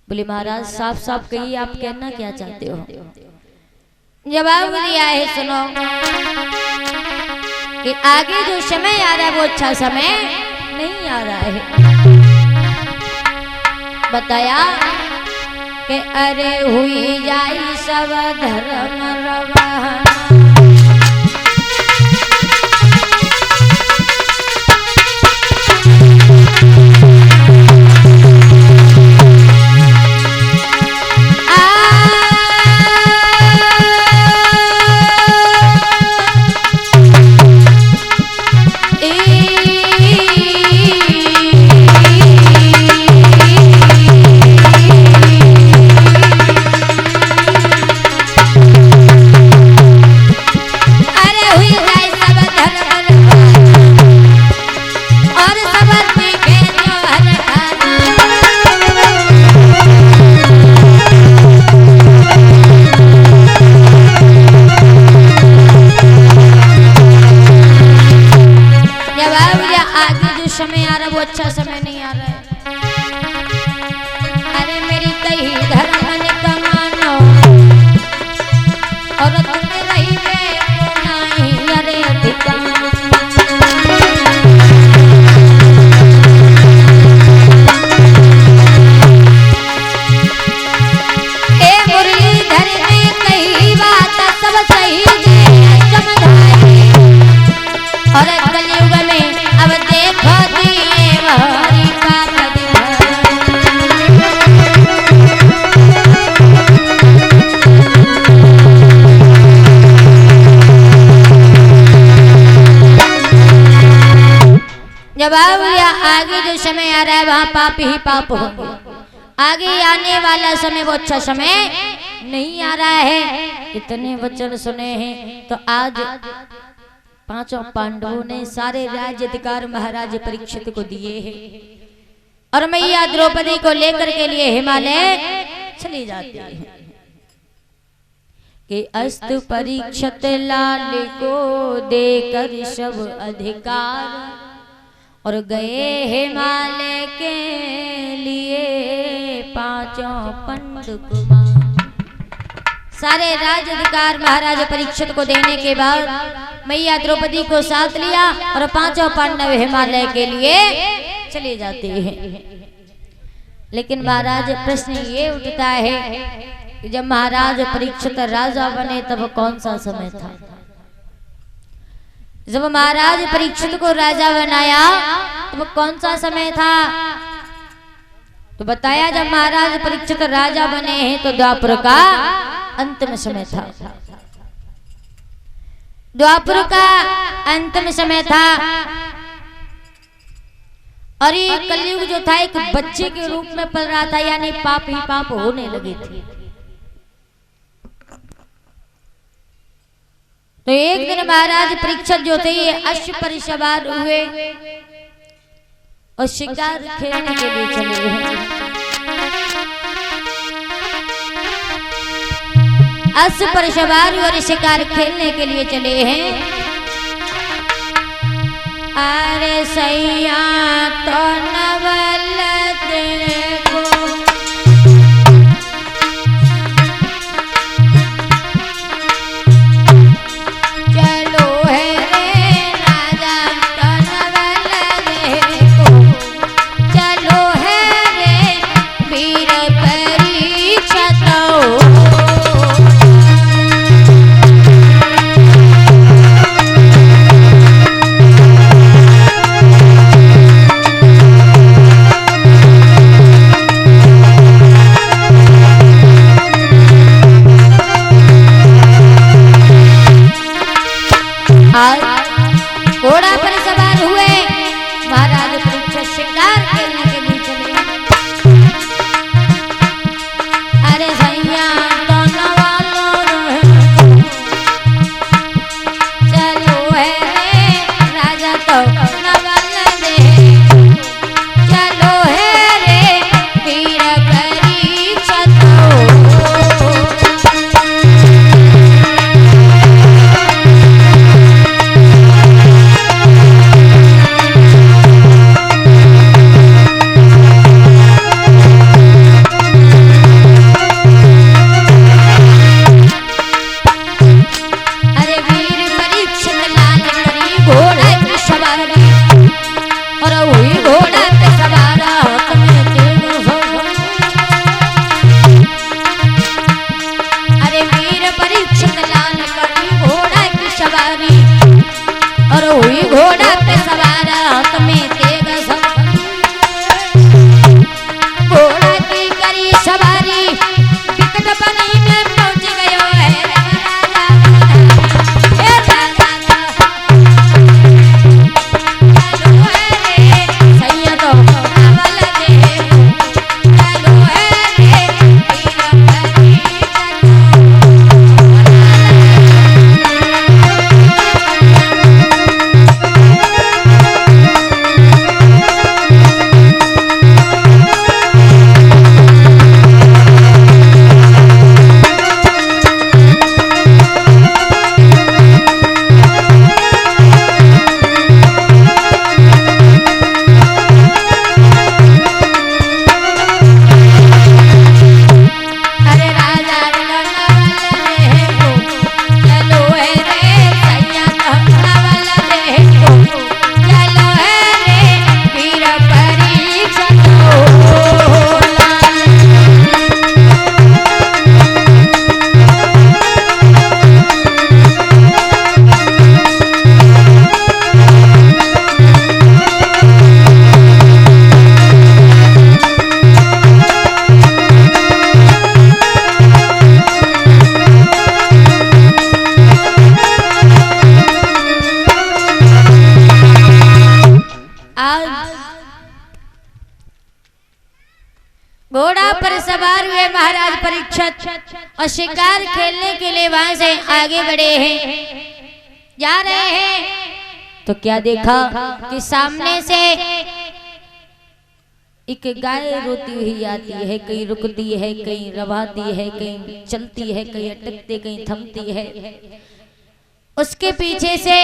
बोले महाराज साफ साफ कहिए आप कहना क्या चाहते हो। जवाब दिया है सुनो कि आगे जो समय आ रहा है वो अच्छा समय नहीं आ रहा है। बताया कि अरे हुई जाई सब धर्म रवाना, समय आ रहा वो अच्छा समय नहीं आ रहा है। अरे मेरी कही धर्म ने कमानो और तुम रही नहीं अरे अधिकार। ए मुरलीधर ने कही बात सब सही समझाई और कलयुग में अब देखो जवाब दिया आगे जो समय आ रहा है वहां पाप ही पाप होंगे। आगे आने वाला समय वो अच्छा समय नहीं आ रहा है। इतने वचन सुने हैं तो आज पांचों पांडवों ने सारे राज्य अधिकार महाराज परीक्षित को दिए हैं और मैया द्रौपदी को लेकर के लिए हिमालय चली जाती है कि अस्तु परीक्षित लाल को देकर सब अधिकार और गए हिमालय के लिए पांचों पंडु कुमार। सारे राज अधिकार महाराज परीक्षित को देने के बाद मैया द्रौपदी को साथ लिया और पांचों पांडव हिमालय के लिए चले जाते हैं। लेकिन महाराज प्रश्न ये उठता है कि जब महाराज परीक्षित राजा बने तब कौन सा समय था। जब महाराज परीक्षित को राजा बनाया तब कौन सा समय था। तो बताया जब महाराज परीक्षित राजा बने हैं तो द्वापर का अंतिम समय था। द्वापर का अंतिम समय था और ये कलयुग जो था एक बच्चे के रूप में पल रहा था, यानी पाप ही पाप होने लगे थे। तो एक दिन महाराज परीक्षित जो थे ये अश्व पर सवार हुए और शिकार खेलने के लिए चले गए। अश्व पर सवार और शिकार खेलने के लिए चले हैं। अरे सैया तो नवल देखो चलो है रे राजा तो नवल देखो चलो है रे वीर परीक्षित। पर सवार हुए महाराज परीक्षित और शिकार खेलने के लिए वहां से आगे बढ़े हैं, जा रहे हैं। तो क्या देखा कि सामने से एक गाय रोती हुई आती है, कहीं रुकती है, कहीं रवाती है, कहीं चलती है, कहीं अटकती, कहीं थमती है। उसके पीछे से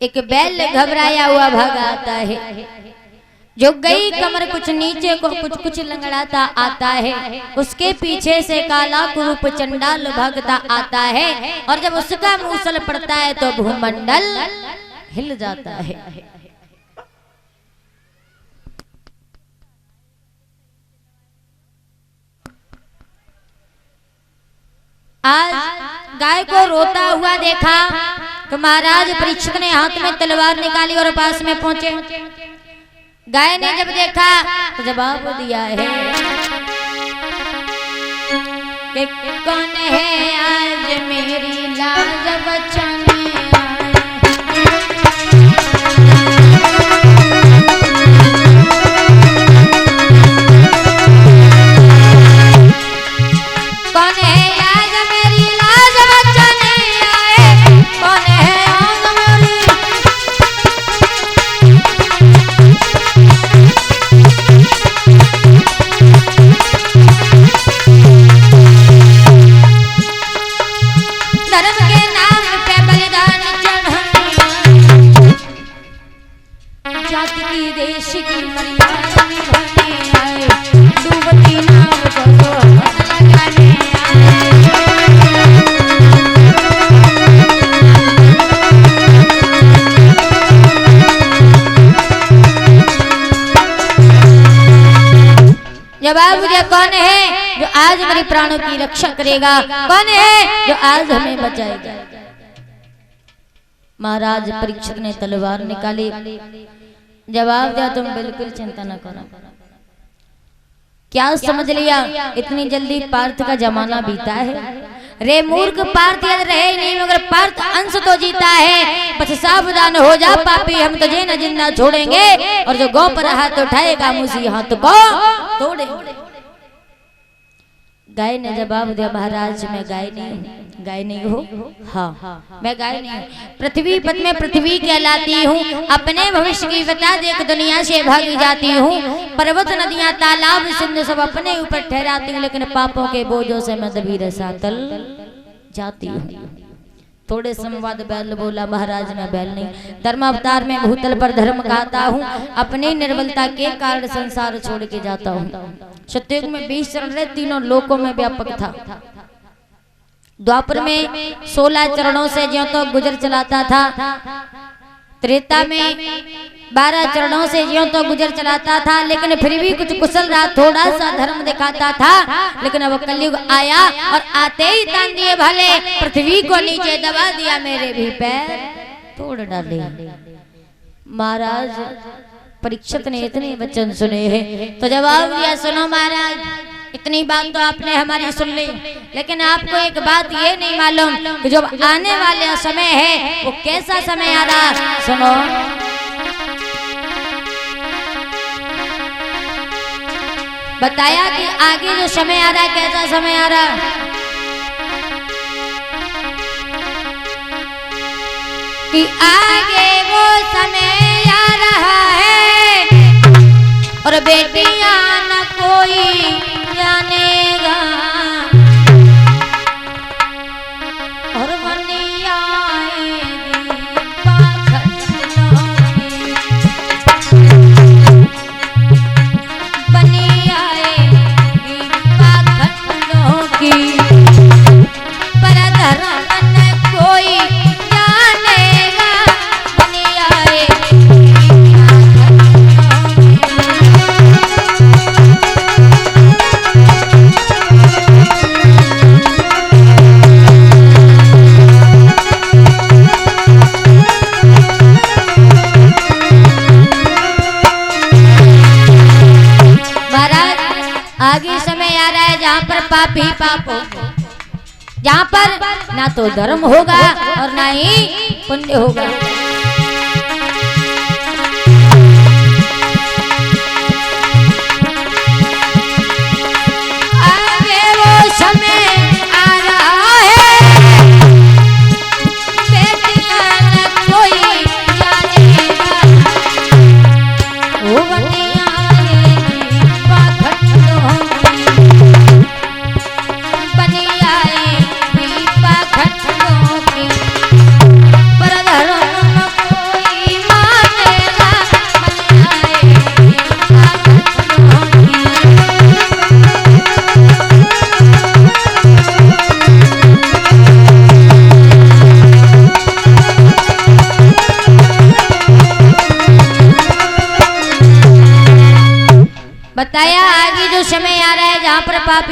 एक बैल घबराया हुआ भागा आता है, जो गई कमर कुछ नीचे को कुछ लंगड़ाता आता है। उसके पीछे से काला कुरूप चंडाल भागता आता है, और जब उसका मूसल पड़ता है तो भूमंडल हिल जाता है। आज गाय को रोता हुआ देखा तो महाराज परीक्षित ने हाथ में तलवार निकाली और पास में पहुंचे। गाय ने जब देखा तो जवाब दिया है कि कौन है आज मेरी लाज बचाने जवाब दिया, कौन है जो आज हमारी प्राणों की रक्षा करेगा, कौन है जो आज हमें बचाएगा। महाराज परीक्षित ने तलवार निकाली, जवाब दिया, तुम बिल्कुल चिंता न करो। क्या समझ लिया इतनी जल्दी पार्थ का जमाना बीता है? रे मूर्ख, पार्थ यदि रहे नहीं मगर पार्थ अंश तो जीता है। बस सावधान हो जा पापी, हम तुझे न जिंदा छोड़ेंगे, और जो गौ पर हाथ उठाएगा मुझे हाथ को तोड़ेंगे। गाय ने जवाब दिया, महाराज मैं गाय नहीं हूँ। गाय नहीं हो? हाँ मैं गाय नहीं हूँ, पृथ्वी पद में पृथ्वी कहलाती हूँ। अपने भविष्य की बता देख दुनिया से भागी जाती हूँ। पर्वत नदियाँ तालाब सिंधु सब अपने ऊपर ठहराती हूँ, लेकिन पापों के बोझों से मैं दबी रसातल जाती हूँ। थोड़े समय बाद बैल बोला, महाराज मैं बैल नहीं, धर्म अवतार में भूतल पर धर्म कहता हूँ। अपनी निर्बलता के कारण संसार छोड़ के जाता हूँ। सतयुग में 20 चरण रहे, तीनों लोकों में व्यापक था। द्वापर में 16 चरणों से ज्यों तो गुजर चलाता था। त्रेता में 12 चरणों से ज्यों तो गुजर चलाता था, लेकिन फिर भी कुछ कुशल रहा, थोड़ा सा धर्म दिखाता था। लेकिन अब कलयुग आया और आते ही तान दिए भले, पृथ्वी को नीचे दबा दिया, मेरे भी पैर तोड़ डाले। महाराज परीक्षित ने इतने वचन सुने हैं तो जवाब दिया, सुनो महाराज, इतनी बात तो आपने हमारी सुन ली, लेकिन आपको एक बात ये नहीं मालूम कि जो आने वाला समय है वो कैसा समय आ रहा। सुनो, बताया कि आगे जो समय आ रहा है कैसा समय आ रहा है, कि आगे वो समय आ रहा है और बेटियां न कोई जानेगा, और बनी आएगी पाखंडों की, बनी आएगी पाखंडों की, पर धर्म न कोई जानेगा, बनी आएगी आगे समय आ रहा है जहाँ पर पाप ही पाप हो, जहाँ पर ना तो धर्म होगा और ना ही पुण्य होगा। समय आ रहा है जहाँ पर पापी